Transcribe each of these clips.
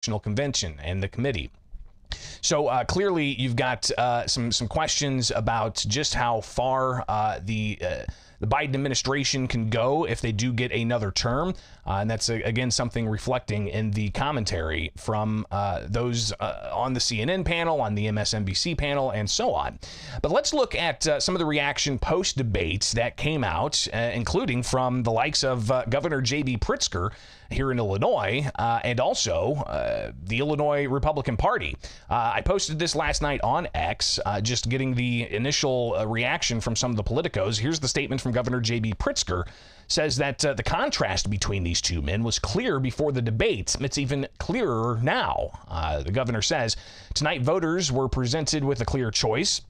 Convention and the committee. So clearly, you've got some questions about just how far the Biden administration can go if they do get another term. And that's, again, something reflecting in the commentary from those on the CNN panel, on the MSNBC panel, and so on. But let's look at some of the reaction post-debates that came out, including from the likes of Governor J.B. Pritzker here in Illinois, and also the Illinois Republican Party. I posted this last night on X, just getting the initial reaction from some of the politicos. Here's the statement from Governor J.B. Pritzker. Says that the contrast between these two men was clear before the debate. It's even clearer now. The governor says, tonight voters were presented with a clear choice.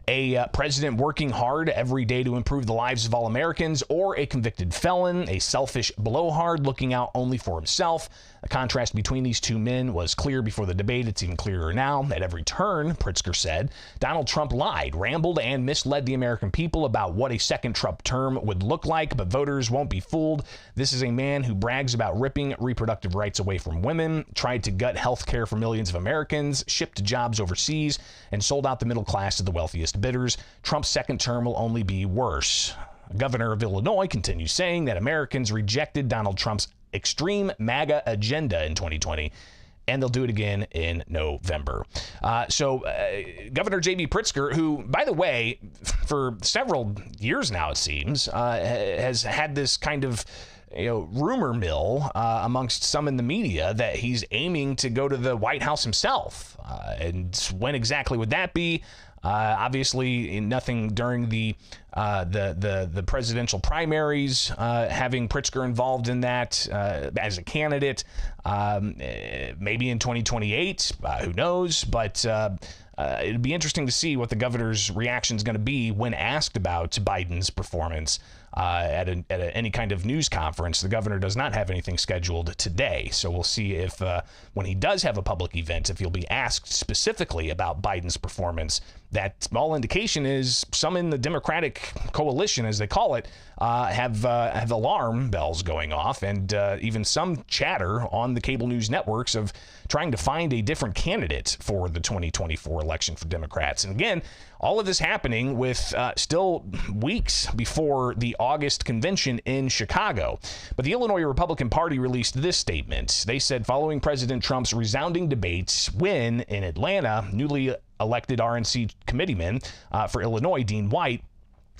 A president working hard every day to improve the lives of all Americans, or a convicted felon, a selfish blowhard looking out only for himself. The contrast between these two men was clear before the debate. It's even clearer now. At every turn, Pritzker said, Donald Trump lied, rambled, and misled the American people about what a second Trump term would look like, but voters won't be fooled. This is a man who brags about ripping reproductive rights away from women, tried to gut health care for millions of Americans, shipped jobs overseas, and sold out the middle class to the wealthiest bidders. Trump's second term will only be worse. The governor of Illinois continues saying that Americans rejected Donald Trump's extreme MAGA agenda in 2020, and they'll do it again in November. Governor J.B. Pritzker, who, by the way, for several years now, it seems, has had this kind of rumor mill amongst some in the media that he's aiming to go to the White House himself. And when exactly would that be? Obviously, nothing during the presidential primaries, having Pritzker involved in that as a candidate. Maybe in 2028, who knows? But it'd be interesting to see what the governor's reaction is going to be when asked about Biden's performance at any kind of news conference. The governor does not have anything scheduled today, so we'll see if when he does have a public event, if he'll be asked specifically about Biden's performance. That all indication is some in the Democratic coalition, as they call it, have alarm bells going off, and even some chatter on the cable news networks of trying to find a different candidate for the 2024 election for Democrats. And again, all of this happening with still weeks before the August convention in Chicago. But the Illinois Republican Party released this statement. They said, following President Trump's resounding debates win in Atlanta, newly elected RNC committeeman for Illinois, Dean White,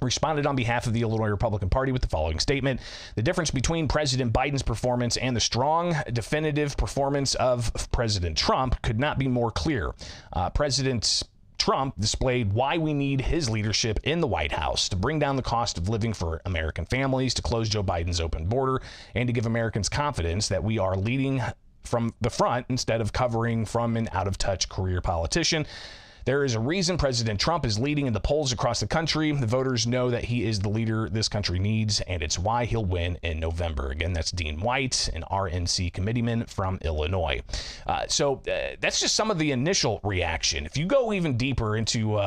responded on behalf of the Illinois Republican Party with the following statement. The difference between President Biden's performance and the strong, definitive performance of President Trump could not be more clear. President Trump displayed why we need his leadership in the White House to bring down the cost of living for American families, to close Joe Biden's open border, and to give Americans confidence that we are leading from the front instead of covering from an out-of-touch career politician. There is a reason President Trump is leading in the polls across the country. The voters know that he is the leader this country needs, and it's why he'll win in November. Again, that's Dean White, an RNC committeeman from Illinois. So that's just some of the initial reaction. If you go even deeper into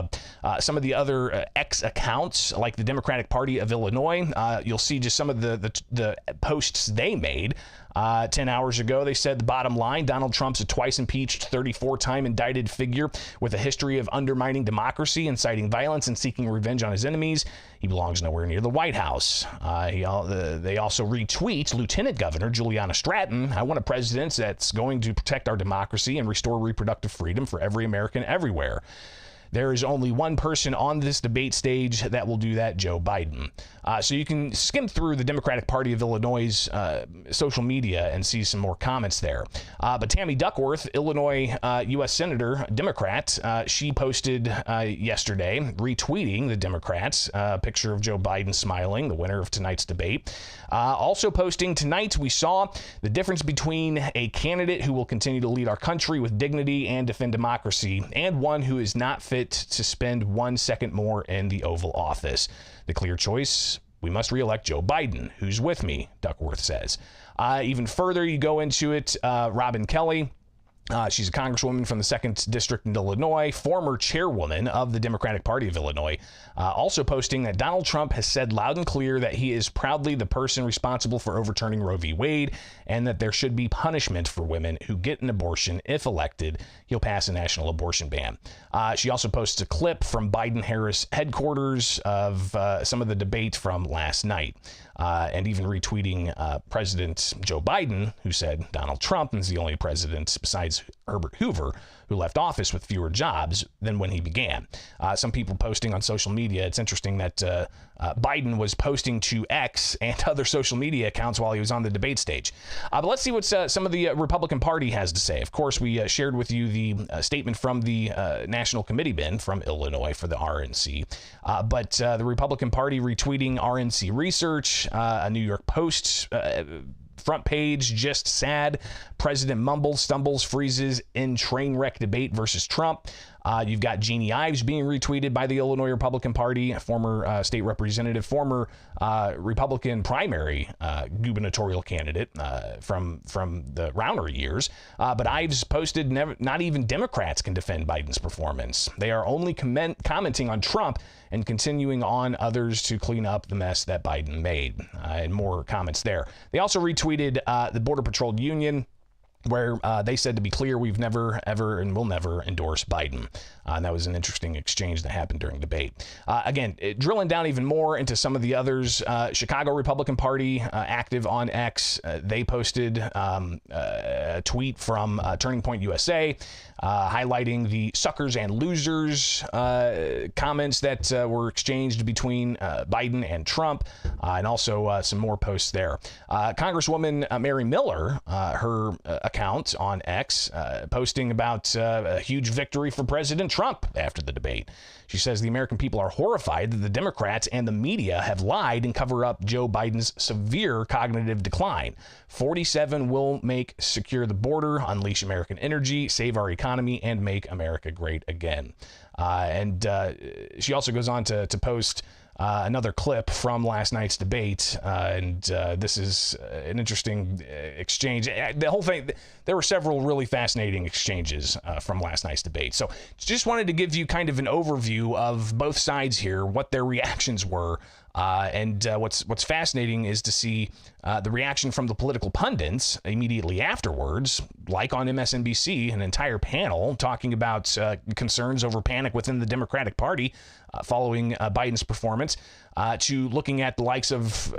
some of the other X accounts, like the Democratic Party of Illinois, you'll see just some of the posts they made. 10 hours ago, they said the bottom line, Donald Trump's a twice impeached, 34-time indicted figure with a history of undermining democracy, inciting violence, and seeking revenge on his enemies. He belongs nowhere near the White House. They also retweet Lieutenant Governor Juliana Stratton. I want a president that's going to protect our democracy and restore reproductive freedom for every American everywhere. There is only one person on this debate stage that will do that, Joe Biden. So you can skim through the Democratic Party of Illinois' social media and see some more comments there. But Tammy Duckworth, Illinois U.S. Senator, Democrat, she posted yesterday, retweeting the Democrats, a picture of Joe Biden smiling, the winner of tonight's debate. Also posting, tonight we saw the difference between a candidate who will continue to lead our country with dignity and defend democracy, and one who is not fit to spend 1 second more in the Oval Office. The clear choice, we must reelect Joe Biden. Who's with me? Duckworth says. Even further, you go into it, Robin Kelly, She's a congresswoman from the 2nd District in Illinois, former chairwoman of the Democratic Party of Illinois, also posting that Donald Trump has said loud and clear that he is proudly the person responsible for overturning Roe v. Wade and that there should be punishment for women who get an abortion. If elected, he'll pass a national abortion ban. She also posts a clip from Biden-Harris headquarters of some of the debate from last night. And even retweeting President Joe Biden, who said Donald Trump is the only president besides Herbert Hoover who left office with fewer jobs than when he began. Some people posting on social media. It's interesting that Biden was posting to X and other social media accounts while he was on the debate stage. But let's see what some of the Republican Party has to say. Of course, we shared with you the statement from the National Committeeman from Illinois for the RNC. But the Republican Party retweeting RNC research, a New York Post front page, just sad. President mumbles, stumbles, freezes in train wreck debate versus Trump. You've got Jeannie Ives being retweeted by the Illinois Republican Party, former state representative, former Republican primary gubernatorial candidate from the Rauner years. But Ives posted, not even Democrats can defend Biden's performance. They are only commenting on Trump and continuing on others to clean up the mess that Biden made. And more comments there. They also retweeted the Border Patrol Union, where they said, to be clear, we've never, ever, and will never endorse Biden. And that was an interesting exchange that happened during debate. Again, drilling down even more into some of the others, Chicago Republican Party, active on X, they posted a tweet from Turning Point USA, highlighting the suckers and losers comments that were exchanged between Biden and Trump, and also some more posts there. Congresswoman Mary Miller, her account on X, posting about a huge victory for President Trump after the debate. She says the American people are horrified that the Democrats and the media have lied and cover up Joe Biden's severe cognitive decline. 47 will make secure the border, unleash American energy, save our economy, and make America great again. And she also goes on to post another clip from last night's debate, and this is an interesting exchange. The whole thing, there were several really fascinating exchanges from last night's debate. So just wanted to give you kind of an overview of both sides here, what their reactions were. And what's fascinating is to see the reaction from the political pundits immediately afterwards, like on MSNBC, an entire panel talking about concerns over panic within the Democratic Party following Biden's performance, to looking at the likes of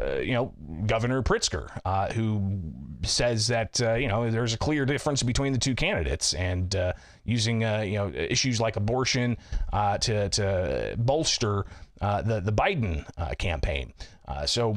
Governor Pritzker, who says that there's a clear difference between the two candidates, and using issues like abortion to bolster the Biden campaign. So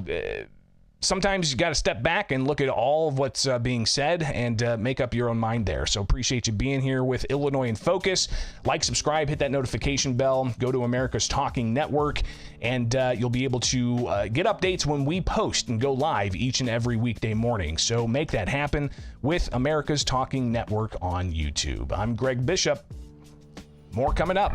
sometimes you got to step back and look at all of what's being said and make up your own mind there. So appreciate you being here with Illinois in Focus. Like, subscribe, hit that notification bell, go to America's Talking Network, and you'll be able to get updates when we post and go live each and every weekday morning. So make that happen with America's Talking Network on YouTube. I'm Greg Bishop. More coming up.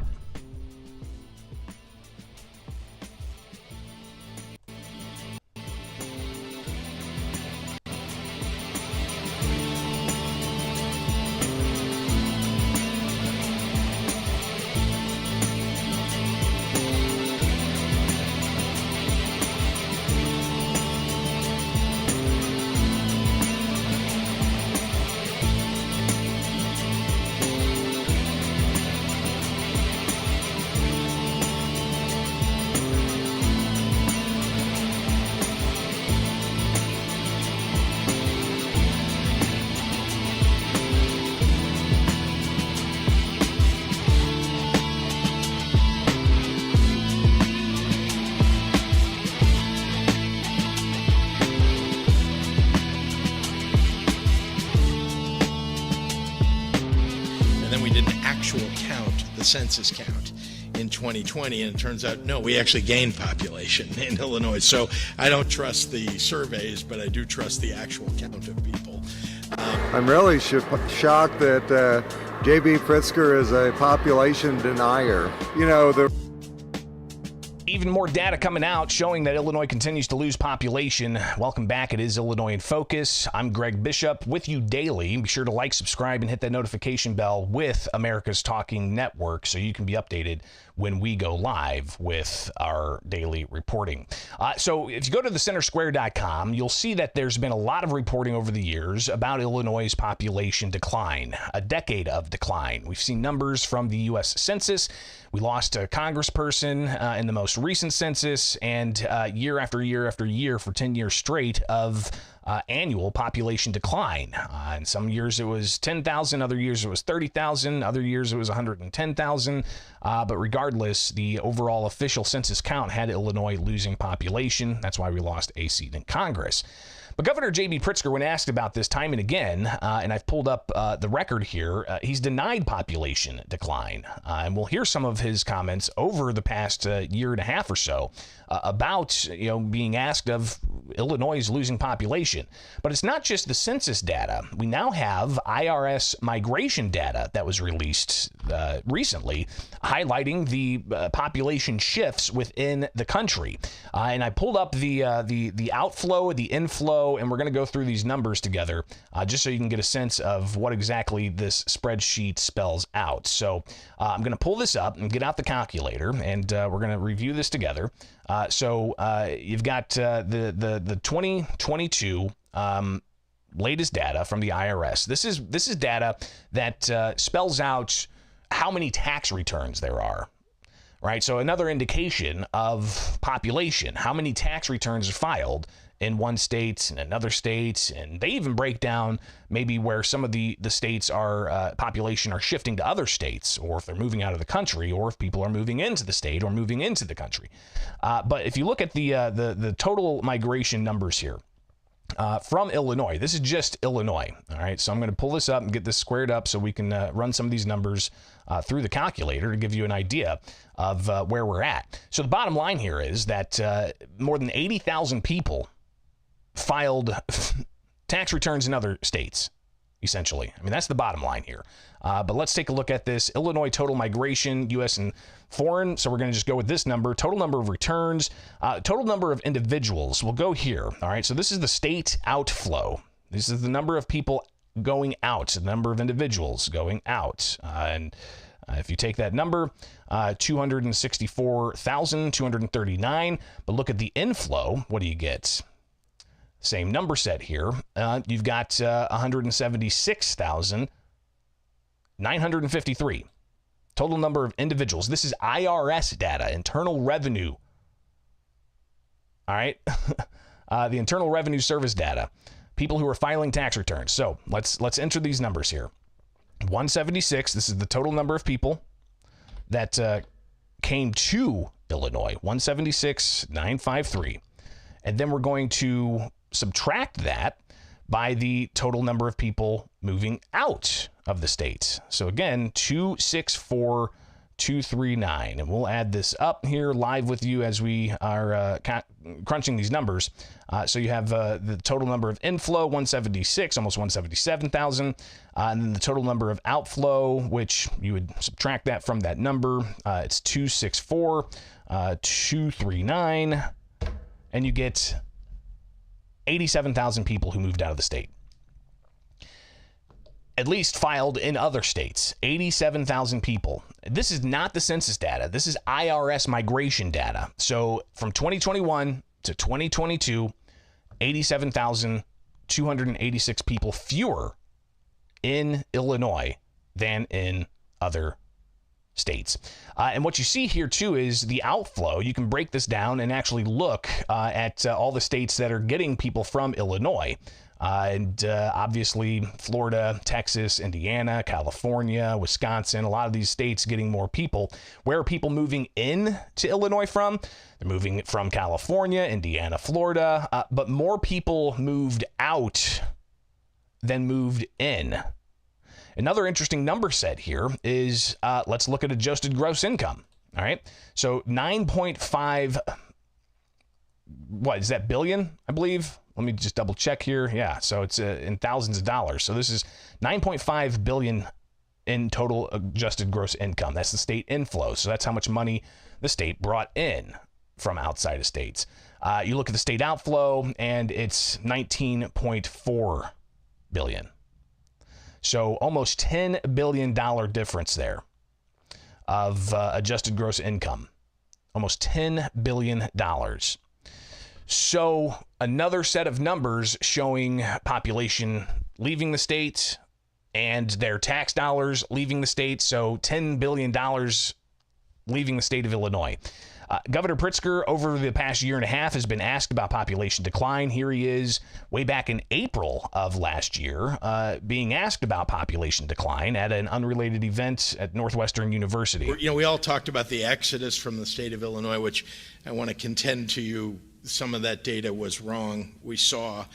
Census count in 2020, and it turns out no, we actually gained population in Illinois. So I don't trust the surveys, but I do trust the actual count of people. I'm really shocked that J.B. Pritzker is a population denier. Even more data coming out showing that Illinois continues to lose population. Welcome back. It is Illinois in Focus. I'm Greg Bishop with you daily. Be sure to like, subscribe, and hit that notification bell with America's Talking Network so you can be updated when we go live with our daily reporting. So if you go to thecentersquare.com, you'll see that there's been a lot of reporting over the years about Illinois' population decline, a decade of decline. We've seen numbers from the U.S. Census. We lost a congressperson in the most recent census, and year after year after year for 10 years straight of annual population decline. In some years it was 10,000, other years it was 30,000, other years it was 110,000. But regardless, the overall official census count had Illinois losing population. That's why we lost a seat in Congress. But Governor J.B. Pritzker, when asked about this time and again, and I've pulled up the record here, he's denied population decline. And we'll hear some of his comments over the past year and a half or so about being asked of Illinois' losing population. But it's not just the census data. We now have IRS migration data that was released recently, highlighting the population shifts within the country. And I pulled up the outflow, the inflow, and we're going to go through these numbers together just so you can get a sense of what exactly this spreadsheet spells out. So I'm going to pull this up and get out the calculator, and we're going to review this together. So you've got the 2022 latest data from the IRS. This is data that spells out how many tax returns there are. Right, so another indication of population, how many tax returns are filed in one state and another state, and they even break down maybe where some of the states are population are shifting to other states, or if they're moving out of the country, or if people are moving into the state or moving into the country. But if you look at the total migration numbers here from Illinois, this is just Illinois. All right, so I'm going to pull this up and get this squared up so we can run some of these numbers through the calculator to give you an idea of where we're at. So the bottom line here is that more than 80,000 people filed tax returns in other states, essentially. I mean, that's the bottom line here. But let's take a look at this. Illinois total migration, U.S. and foreign. So we're going to just go with this number. Total number of returns, total number of individuals. We'll go here. All right. So this is the state outflow. This is the number of people going out, the number of individuals going out. And if you take that number, 264,239, but look at the inflow, what do you get? Same number set here. You've got 176,953. Total number of individuals. This is IRS data, Internal Revenue. All right. The Internal Revenue Service data. People who are filing tax returns. So let's enter these numbers here. 176. This is the total number of people that came to Illinois. 176,953. And then we're going to subtract that by the total number of people moving out of the state. So again, 264,239. And we'll add this up here live with you as we are crunching these numbers. So you have the total number of inflow, 176, almost 177,000. And then the total number of outflow, which you would subtract that from that number. It's 264,239. And you get 87,000 people who moved out of the state. At least filed in other states. 87,000 people. This is not the census data. This is IRS migration data. So from 2021 to 2022, 87,286 people fewer in Illinois than in other states. And what you see here too is the outflow. You can break this down and actually look at all the states that are getting people from Illinois. And obviously Florida, Texas, Indiana, California, Wisconsin, a lot of these states getting more people. Where are people moving in to Illinois from? They're moving from California, Indiana, Florida, but more people moved out than moved in. Another interesting number set here is, let's look at adjusted gross income. All right. So 9.5, what is that, billion, I believe? Let me just double check here. Yeah. So it's in thousands of dollars. So this is 9.5 billion in total adjusted gross income. That's the state inflow. So that's how much money the state brought in from outside of states. You look at the state outflow, and it's $19.4 billion. So almost $10 billion difference there of adjusted gross income. Almost $10 billion. So another set of numbers showing population leaving the state and their tax dollars leaving the state. So $10 billion leaving the state of Illinois. Governor Pritzker, over the past year and a half, has been asked about population decline. Here he is way back in April of last year, being asked about population decline at an unrelated event at Northwestern University. You know, we all talked about the exodus from the state of Illinois, which I want to contend to you, some of that data was wrong. We saw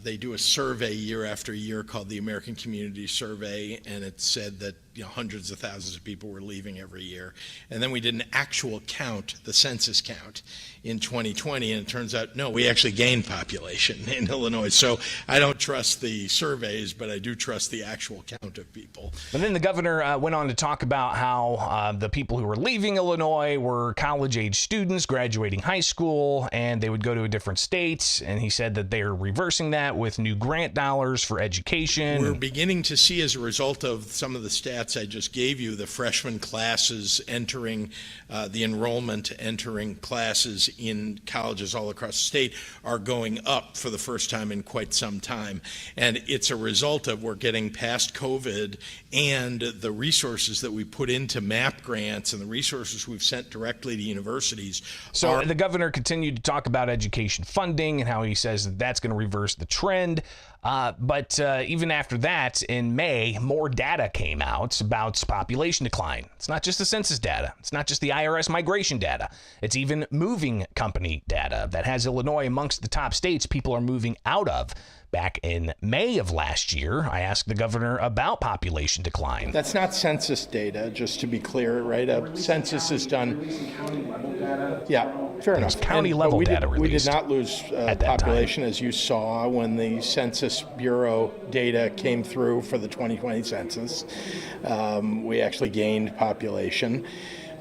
they do a survey year after year called the American Community Survey, and it said that hundreds of thousands of people were leaving every year. And then we did an actual count, the census count, in 2020, and it turns out, no, we actually gained population in Illinois. So I don't trust the surveys, but I do trust the actual count of people. And then the governor went on to talk about how the people who were leaving Illinois were college-age students graduating high school, and they would go to a different state. And he said that they're reversing that with new grant dollars for education. We're beginning to see, as a result of some of the stats I just gave you, the freshman classes entering, the enrollment entering classes in colleges all across the state are going up for the first time in quite some time. And it's a result of we're getting past COVID, and the resources that we put into MAP grants and the resources we've sent directly to universities. So the governor continued to talk about education funding and how he says that that's going to reverse the trend. But even after that, in May, more data came out about population decline. It's not just the census data. It's not just the IRS migration data. It's even moving company data that has Illinois amongst the top states people are moving out of. Back in May of last year, I asked the governor about population decline. That's not census data, just to be clear, right? A census is done. Yeah, fair enough. County level data released. We did not lose population, as you saw when the Census Bureau data came through for the 2020 census. We actually gained population.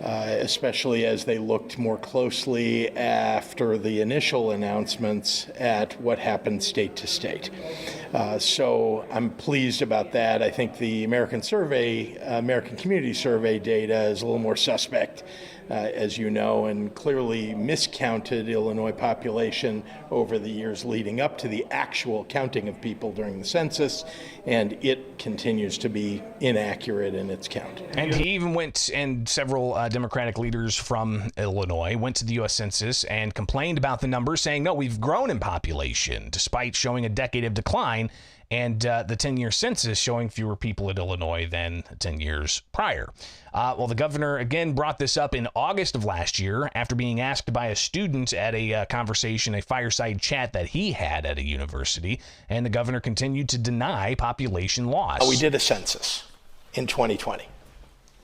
Especially as they looked more closely after the initial announcements at what happened state to state. So I'm pleased about that. I think the American Community Survey data is a little more suspect, as you know, and clearly miscounted Illinois population over the years leading up to the actual counting of people during the census, and it continues to be inaccurate in its count. And he even went, and several Democratic leaders from Illinois went to the U.S. Census and complained about the numbers, saying, no, we've grown in population, despite showing a decade of decline, and the 10-year census showing fewer people in Illinois than 10 years prior. Well, the governor again brought this up in August of last year after being asked by a student at a conversation, a fireside chat that he had at a university, and the governor continued to deny population loss. We did a census in 2020.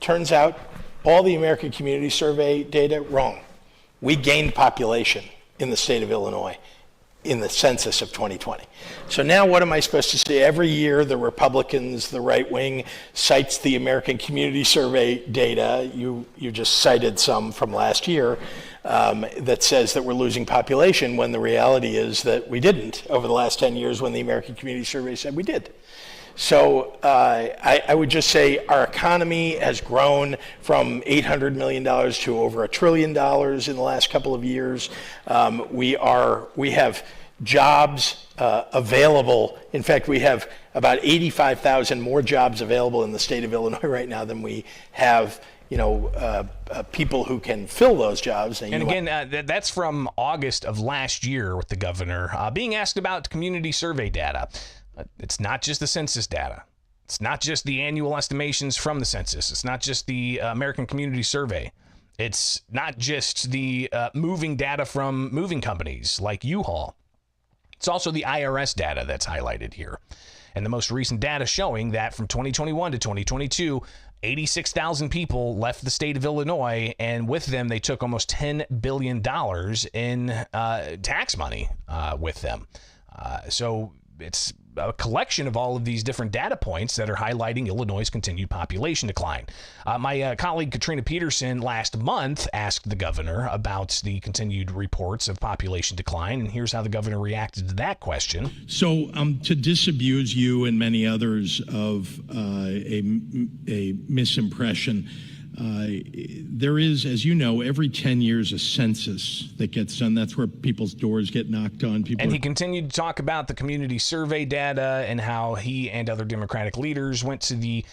Turns out all the American Community Survey data, wrong. We gained population in the state of Illinois in the census of 2020. So now what am I supposed to say? Every year the Republicans, the right wing, cites the American Community Survey data. You just cited some from last year that says that we're losing population, when the reality is that we didn't over the last 10 years when the American Community Survey said we did. So I would just say our economy has grown from $800 million to over $1 trillion in the last couple of years. We have jobs available. In fact, we have about 85,000 more jobs available in the state of Illinois right now than we have people who can fill those jobs. And again, that's from August of last year with the governor being asked about community survey data. It's not just the census data. It's not just the annual estimations from the census. It's not just the American Community Survey. It's not just the moving data from moving companies like U-Haul. It's also the IRS data that's highlighted here. And the most recent data showing that from 2021 to 2022, 86,000 people left the state of Illinois, and with them, they took almost $10 billion in tax money with them. So it's a collection of all of these different data points that are highlighting Illinois' continued population decline. My colleague Katrina Peterson last month asked the governor about the continued reports of population decline, and here's how the governor reacted to that question. So to disabuse you and many others of a misimpression, there is, as you know, every 10 years a census that gets done. That's where people's doors get knocked on. And he continued to talk about the community survey data and how he and other Democratic leaders went to the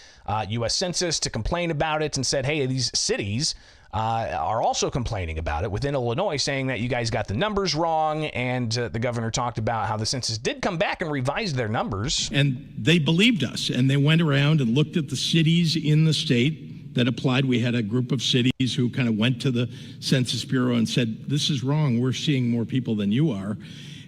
U.S. Census to complain about it and said, hey, these cities are also complaining about it within Illinois, saying that you guys got the numbers wrong. And the governor talked about how the census did come back and revise their numbers. And they believed us, and they went around and looked at the cities in the state that applied. We had a group of cities who kind of went to the Census Bureau and said, this is wrong. We're seeing more people than you are.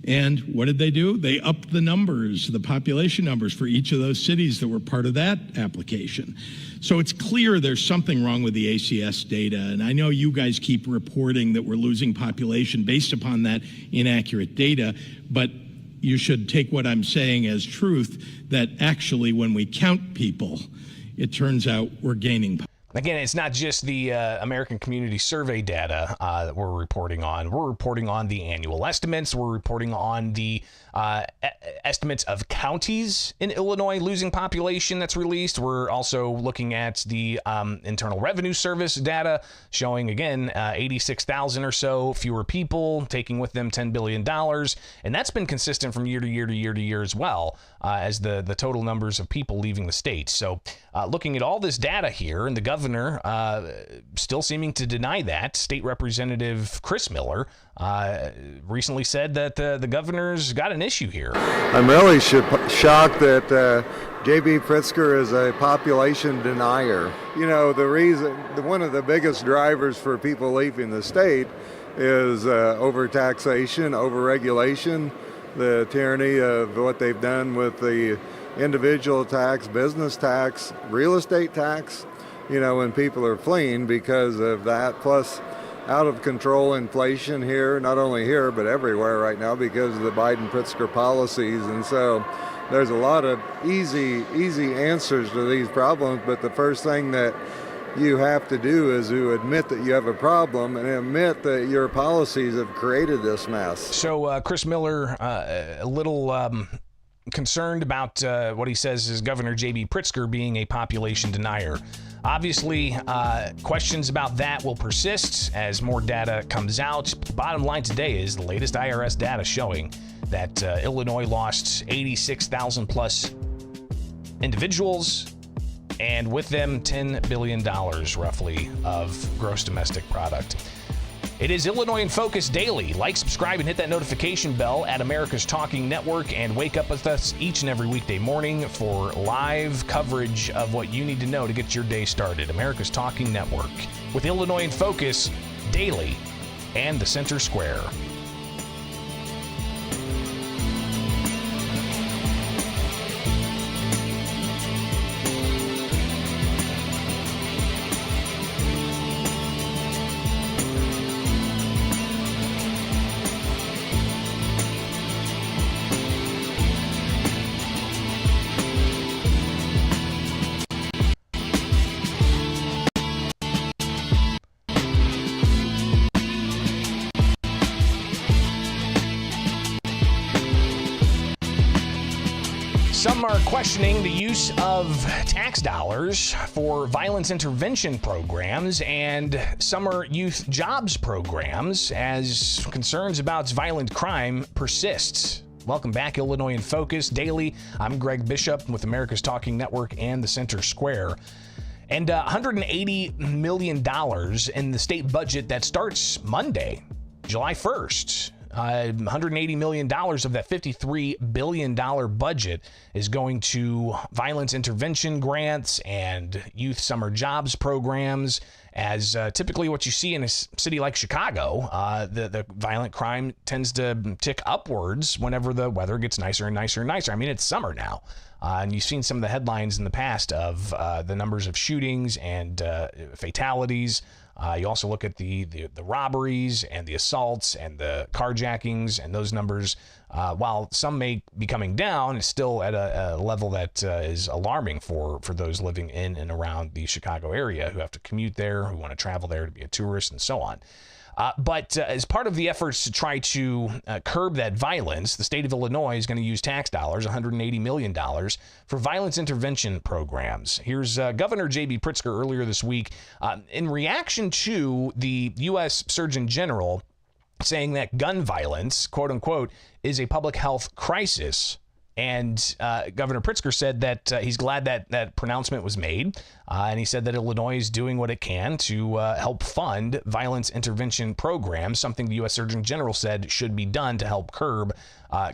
And what did they do? They upped the numbers, the population numbers for each of those cities that were part of that application. So it's clear there's something wrong with the ACS data. And I know you guys keep reporting that we're losing population based upon that inaccurate data, but you should take what I'm saying as truth, that actually when we count people, it turns out we're gaining. Again, it's not just the American Community Survey data that we're reporting on. We're reporting on the annual estimates. We're reporting on the estimates of counties in Illinois losing population that's released. We're also looking at the Internal Revenue Service data showing, again, 86,000 or so fewer people, taking with them $10 billion. And that's been consistent from year to year to year to year as well, as the total numbers of people leaving the state. So looking at all this data here, and the governor still seeming to deny that. State Representative Chris Miller recently said that the governor's got an issue here. I'm really shocked that J.B. Pritzker is a population denier. You know, one of the biggest drivers for people leaving the state is overtaxation, overregulation, the tyranny of what they've done with the individual tax, business tax, real estate tax. You know, when people are fleeing because of that, plus out of control inflation here, not only here, but everywhere right now because of the Biden-Pritzker policies. And so there's a lot of easy answers to these problems, but the first thing that you have to do is to admit that you have a problem and admit that your policies have created this mess. So Chris Miller, a little concerned about what he says is Governor J.B. Pritzker being a population denier. Obviously, questions about that will persist as more data comes out. The bottom line today is the latest IRS data showing that Illinois lost 86,000 plus individuals, and with them $10 billion roughly of gross domestic product. It is Illinois in Focus Daily. Like, subscribe, and hit that notification bell at America's Talking Network, and wake up with us each and every weekday morning for live coverage of what you need to know to get your day started. America's Talking Network with Illinois in Focus Daily and the Center Square. Some are questioning the use of tax dollars for violence intervention programs and summer youth jobs programs as concerns about violent crime persists. Welcome back, Illinois in Focus Daily. I'm Greg Bishop with America's Talking Network and the Center Square. And $180 million in the state budget that starts Monday, July 1st. $180 million of that $53 billion budget is going to violence intervention grants and youth summer jobs programs. As typically what you see in a city like Chicago, the violent crime tends to tick upwards whenever the weather gets nicer and nicer and nicer. I mean, it's summer now. And you've seen some of the headlines in the past of the numbers of shootings and fatalities. You also look at the robberies and the assaults and the carjackings, and those numbers while some may be coming down, it's still at a level that is alarming for those living in and around the Chicago area who have to commute there, who want to travel there to be a tourist, and so on. But as part of the efforts to try to curb that violence, the state of Illinois is going to use tax dollars, $180 million, for violence intervention programs. Here's Governor J.B. Pritzker earlier this week in reaction to the U.S. Surgeon General saying that gun violence, quote unquote, is a public health crisis. And Governor Pritzker said that he's glad that pronouncement was made. And he said that Illinois is doing what it can to help fund violence intervention programs, something the U.S. Surgeon General said should be done to help curb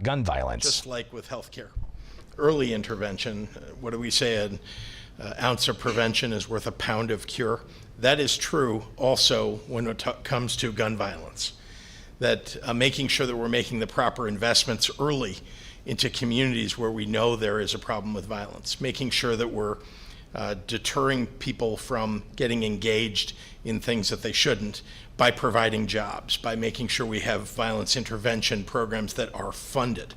gun violence. Just like with healthcare, early intervention, what do we say? An ounce of prevention is worth a pound of cure. That is true also when it comes to gun violence. That making sure that we're making the proper investments early into communities where we know there is a problem with violence, making sure that we're deterring people from getting engaged in things that they shouldn't by providing jobs, by making sure we have violence intervention programs that are funded.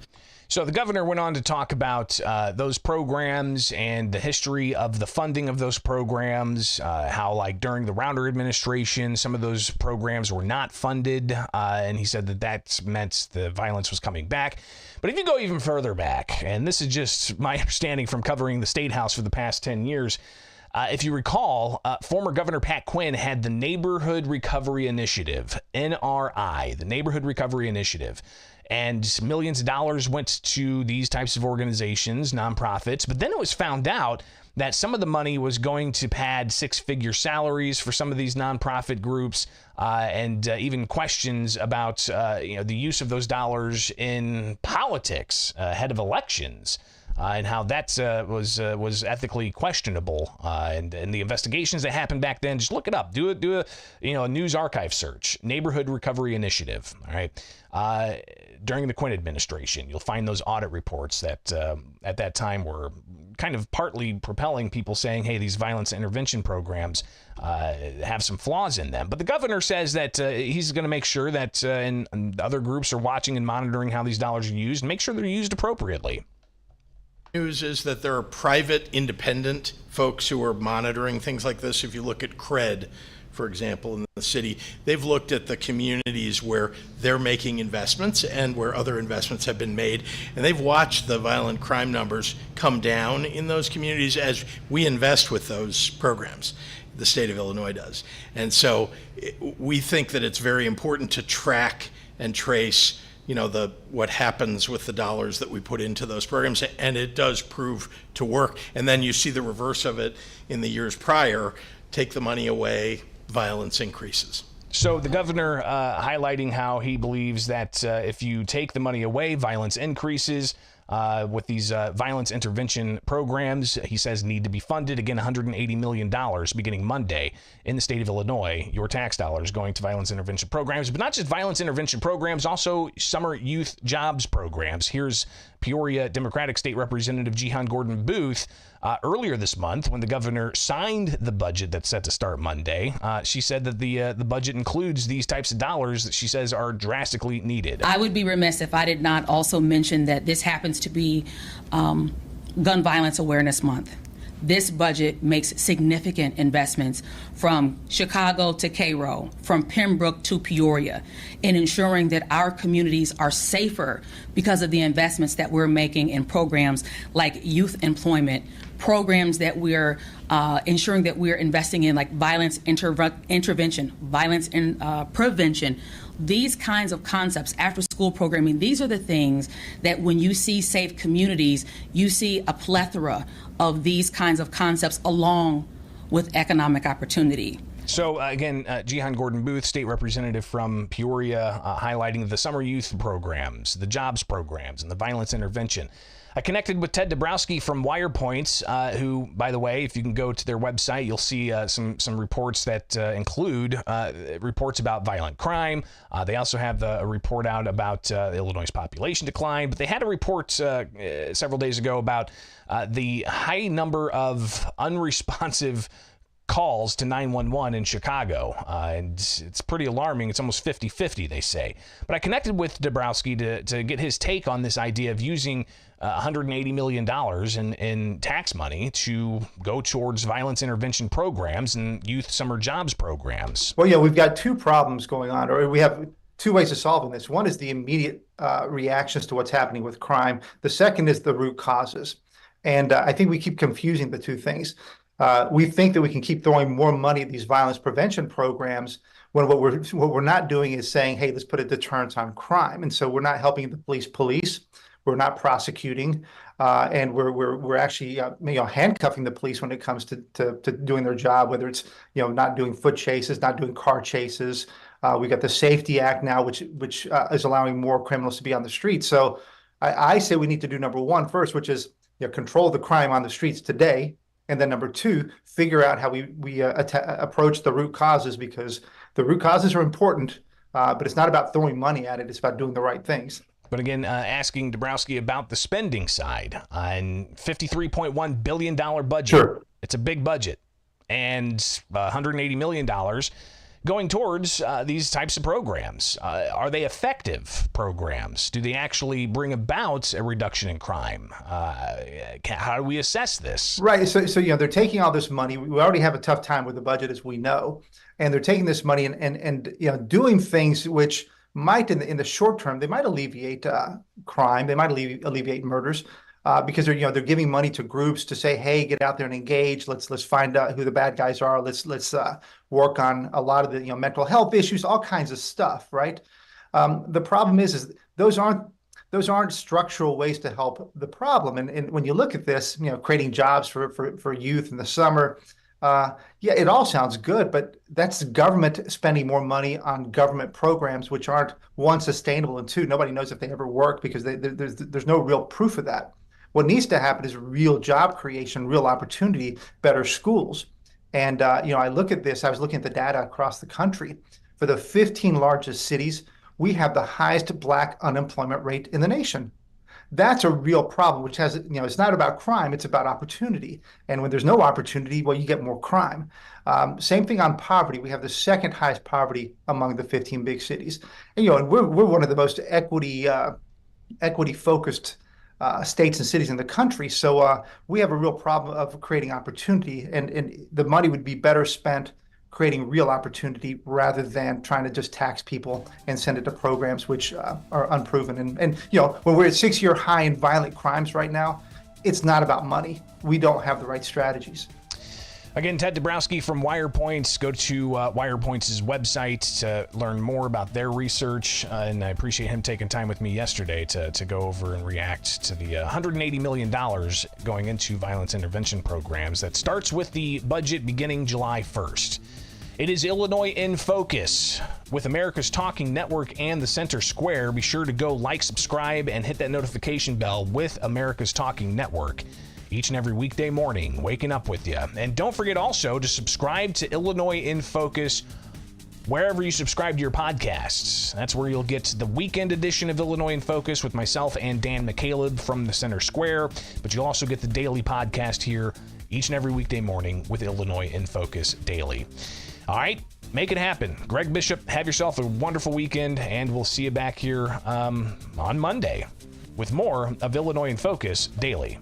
So the governor went on to talk about those programs and the history of the funding of those programs, how like during the Rauner administration, some of those programs were not funded. And he said that meant the violence was coming back. But if you go even further back, and this is just my understanding from covering the State House for the past 10 years, if you recall, former Governor Pat Quinn had the Neighborhood Recovery Initiative, NRI, the Neighborhood Recovery Initiative. And millions of dollars went to these types of organizations, nonprofits. But then it was found out that some of the money was going to pad six-figure salaries for some of these nonprofit groups, and even questions about the use of those dollars in politics ahead of elections. And how that was ethically questionable, and the investigations that happened back then. Just look it up. Do a news archive search. Neighborhood Recovery Initiative. All right. During the Quinn administration, you'll find those audit reports that at that time were kind of partly propelling people saying, hey, these violence intervention programs have some flaws in them. But the governor says that he's going to make sure that and other groups are watching and monitoring how these dollars are used and make sure they're used appropriately. News is that there are private, independent folks who are monitoring things like this. If you look at CRED, for example, in the city, they've looked at the communities where they're making investments and where other investments have been made, and they've watched the violent crime numbers come down in those communities as we invest with those programs. The state of Illinois does. And so we think that it's very important to track and trace what happens with the dollars that we put into those programs, and it does prove to work. And then you see the reverse of it in the years prior. Take the money away, violence increases. So the governor highlighting how he believes that if you take the money away, violence increases. With these violence intervention programs, he says need to be funded. Again, $180 million beginning Monday in the state of Illinois. Your tax dollars going to violence intervention programs, but not just violence intervention programs, also summer youth jobs programs. Here's Peoria Democratic State Representative Jehan Gordon Booth earlier this month when the governor signed the budget that's set to start Monday. She said that the budget includes these types of dollars that she says are drastically needed. I would be remiss if I did not also mention that this happens to be Gun Violence Awareness Month. This budget makes significant investments from Chicago to Cairo, from Pembroke to Peoria, in ensuring that our communities are safer because of the investments that we're making in programs like youth employment, programs that we're ensuring that we're investing in, like violence intervention, violence prevention. These kinds of concepts, after school programming, these are the things that when you see safe communities, you see a plethora of these kinds of concepts along with economic opportunity. So again, Jehan Gordon Booth, state representative from Peoria, highlighting the summer youth programs, the jobs programs, and the violence intervention. I connected with Ted Dabrowski from WirePoints, who, by the way, if you can go to their website, you'll see some reports that include reports about violent crime. They also have a report out about Illinois' population decline, but they had a report several days ago about the high number of unresponsive calls to 911 in Chicago. And it's pretty alarming. It's almost 50-50, they say. But I connected with Dabrowski to get his take on this idea of using $180 million in tax money to go towards violence intervention programs and youth summer jobs programs. Well, yeah, we've got two problems going on, or we have two ways of solving this. One is the immediate reactions to what's happening with crime. The second is the root causes. And I think we keep confusing the two things. We think that we can keep throwing more money at these violence prevention programs when what we're not doing is saying, hey, let's put a deterrence on crime. And so we're not helping the police. We're not prosecuting, and we're actually handcuffing the police when it comes to doing their job. Whether it's not doing foot chases, not doing car chases. We got the Safety Act now, which is allowing more criminals to be on the street. So I say we need to do number one first, which is control the crime on the streets today, and then number two, figure out how we approach the root causes, because the root causes are important, but it's not about throwing money at it. It's about doing the right things. But again, asking Dabrowski about the spending side on $53.1 billion budget. Sure. It's a big budget. And $180 million going towards these types of programs. Are they effective programs? Do they actually bring about a reduction in crime? How do we assess this? Right. So they're taking all this money. We already have a tough time with the budget, as we know. And they're taking this money and doing things which might in the short term, they might alleviate crime, they might alleviate murders, because they're giving money to groups to say, hey, get out there and engage. Let's find out who the bad guys are. Let's work on a lot of the mental health issues, all kinds of stuff, right? The problem is those aren't structural ways to help the problem. And when you look at this, creating jobs for youth in the summer. It all sounds good, but that's government spending more money on government programs, which aren't, one, sustainable, and two, nobody knows if they ever work, because there's no real proof of that. What needs to happen is real job creation, real opportunity, better schools. And, I look at this, I was looking at the data across the country. For the 15 largest cities, we have the highest Black unemployment rate in the nation. That's a real problem, which has, it's not about crime, it's about opportunity. And when there's no opportunity, well, you get more crime. Same thing on poverty. We have the second highest poverty among the 15 big cities. And, we're one of the most equity-focused states and cities in the country. So we have a real problem of creating opportunity, and the money would be better spent creating real opportunity rather than trying to just tax people and send it to programs which are unproven. And when we're at 6-year high in violent crimes right now, it's not about money. We don't have the right strategies. Again, Ted Dabrowski from WirePoint. Go to WirePoint's website to learn more about their research. And I appreciate him taking time with me yesterday to go over and react to the $180 million going into violence intervention programs that starts with the budget beginning July 1st. It is Illinois in Focus with America's Talking Network and the Center Square. Be sure to go like, subscribe, and hit that notification bell with America's Talking Network each and every weekday morning, waking up with you. And don't forget also to subscribe to Illinois in Focus wherever you subscribe to your podcasts. That's where you'll get the weekend edition of Illinois in Focus with myself and Dan McCaleb from the Center Square. But you'll also get the daily podcast here each and every weekday morning with Illinois in Focus Daily. All right, make it happen. Greg Bishop, have yourself a wonderful weekend, and we'll see you back here on Monday with more of Illinois in Focus Daily.